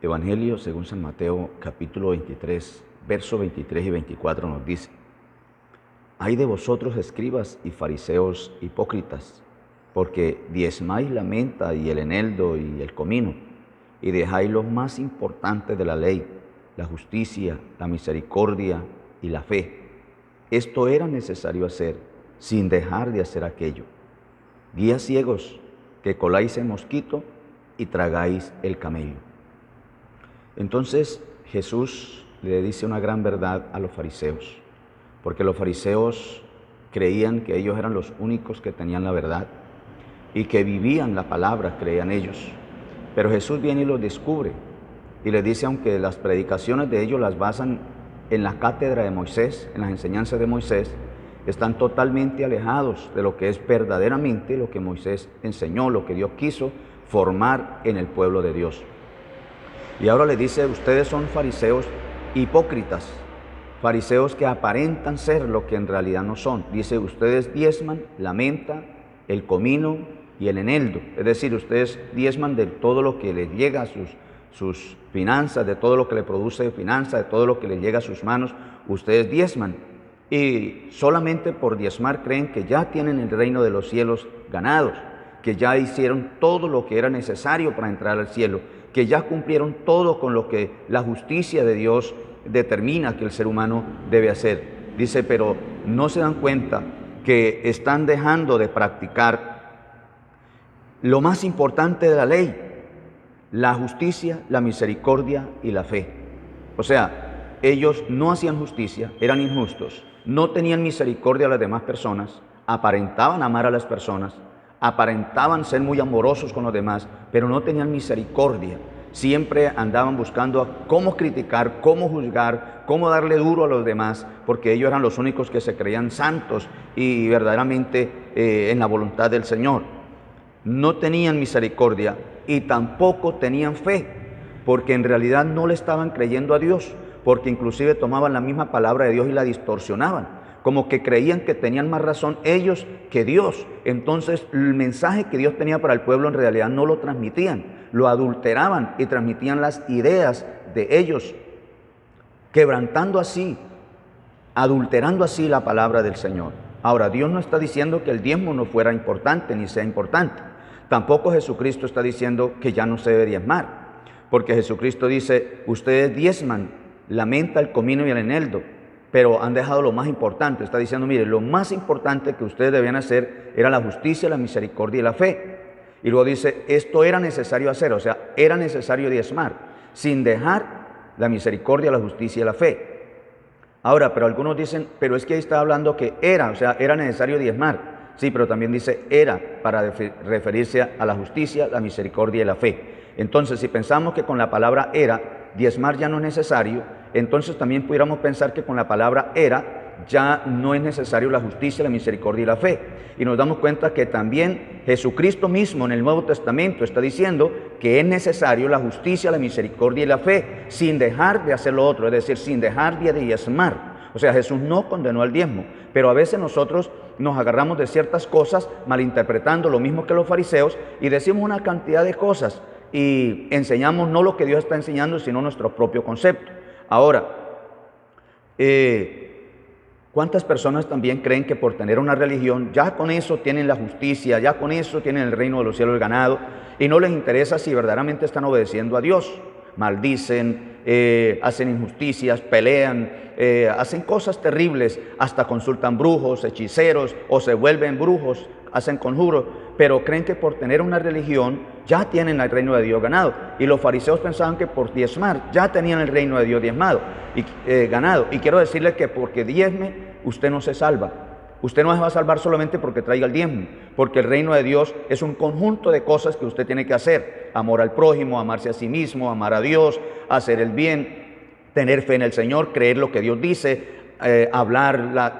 Evangelio según San Mateo, capítulo 23, versos 23 y 24 nos dice: Ay de vosotros, escribas y fariseos hipócritas, porque diezmáis la menta y el eneldo y el comino, y dejáis lo más importante de la ley, la justicia, la misericordia y la fe. Esto era necesario hacer, sin dejar de hacer aquello. Guías ciegos, que coláis el mosquito y tragáis el camello. Entonces Jesús le dice una gran verdad a los fariseos, porque los fariseos creían que ellos eran los únicos que tenían la verdad y que vivían la palabra, creían ellos. Pero Jesús viene y los descubre y les dice, aunque las predicaciones de ellos las basan en la cátedra de Moisés, en las enseñanzas de Moisés, están totalmente alejados de lo que es verdaderamente lo que Moisés enseñó, lo que Dios quiso formar en el pueblo de Dios. Y ahora le dice: ustedes son fariseos hipócritas, fariseos que aparentan ser lo que en realidad no son. Dice: ustedes diezman la menta, el comino y el eneldo. Es decir, ustedes diezman de todo lo que les llega a sus finanzas, de todo lo que le produce finanzas, de todo lo que les llega a sus manos. Ustedes diezman. Y solamente por diezmar creen que ya tienen el reino de los cielos ganados, que ya hicieron todo lo que era necesario para entrar al cielo, que ya cumplieron todo con lo que la justicia de Dios determina que el ser humano debe hacer. Dice, pero no se dan cuenta que están dejando de practicar lo más importante de la ley: la justicia, la misericordia y la fe. O sea, ellos no hacían justicia, eran injustos, no tenían misericordia a las demás personas, aparentaban amar a las personas, aparentaban ser muy amorosos con los demás, pero no tenían misericordia. Siempre andaban buscando cómo criticar, cómo juzgar, cómo darle duro a los demás, porque ellos eran los únicos que se creían santos y verdaderamente en la voluntad del Señor. No tenían misericordia y tampoco tenían fe, porque en realidad no le estaban creyendo a Dios, porque inclusive tomaban la misma palabra de Dios y la distorsionaban, como que creían que tenían más razón ellos que Dios. Entonces el mensaje que Dios tenía para el pueblo en realidad no lo transmitían, lo adulteraban y transmitían las ideas de ellos, quebrantando así, adulterando así la palabra del Señor. Ahora, Dios no está diciendo que el diezmo no fuera importante ni sea importante. Tampoco Jesucristo está diciendo que ya no se debe diezmar, porque Jesucristo dice: ustedes diezman la menta, el comino y el eneldo, pero han dejado lo más importante. Está diciendo: mire, lo más importante que ustedes debían hacer era la justicia, la misericordia y la fe. Y luego dice: esto era necesario hacer, o sea, era necesario diezmar, sin dejar la misericordia, la justicia y la fe. Ahora, pero algunos dicen: pero es que ahí está hablando que era, o sea, era necesario diezmar. Sí, pero también dice era, para referirse a la justicia, la misericordia y la fe. Entonces, si pensamos que con la palabra era, diezmar ya no es necesario, entonces también pudiéramos pensar que con la palabra era ya no es necesario la justicia, la misericordia y la fe. Y nos damos cuenta que también Jesucristo mismo en el Nuevo Testamento está diciendo que es necesario la justicia, la misericordia y la fe, sin dejar de hacer lo otro, es decir, sin dejar de diezmar. O sea, Jesús no condenó al diezmo, pero a veces nosotros nos agarramos de ciertas cosas malinterpretando lo mismo que los fariseos y decimos una cantidad de cosas y enseñamos no lo que Dios está enseñando, sino nuestro propio concepto. Ahora, ¿cuántas personas también creen que por tener una religión ya con eso tienen la justicia, ya con eso tienen el reino de los cielos ganado, y no les interesa si verdaderamente están obedeciendo a Dios? Maldicen, hacen injusticias, pelean, hacen cosas terribles, hasta consultan brujos, hechiceros, o se vuelven brujos, hacen conjuros, pero creen que por tener una religión ya tienen el reino de Dios ganado. Y los fariseos pensaban que por diezmar ya tenían el reino de Dios ganado. Y quiero decirles que porque diezme, usted no se salva. Usted no se va a salvar solamente porque traiga el diezmo, porque el reino de Dios es un conjunto de cosas que usted tiene que hacer: amor al prójimo, amarse a sí mismo, amar a Dios, hacer el bien, tener fe en el Señor, creer lo que Dios dice,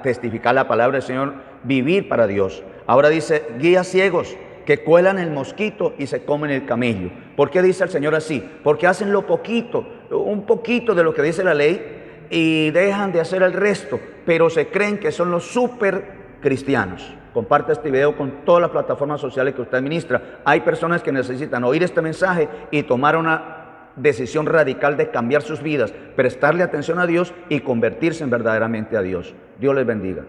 testificar la palabra del Señor, vivir para Dios. Ahora dice: guías ciegos, que cuelan el mosquito y se comen el camello. ¿Por qué dice el Señor así? Porque hacen lo poquito, un poquito de lo que dice la ley, y dejan de hacer el resto, pero se creen que son los super cristianos. Comparte este video con todas las plataformas sociales que usted administra. Hay personas que necesitan oír este mensaje y tomar una decisión radical de cambiar sus vidas, prestarle atención a Dios y convertirse en verdaderamente a Dios. Dios les bendiga.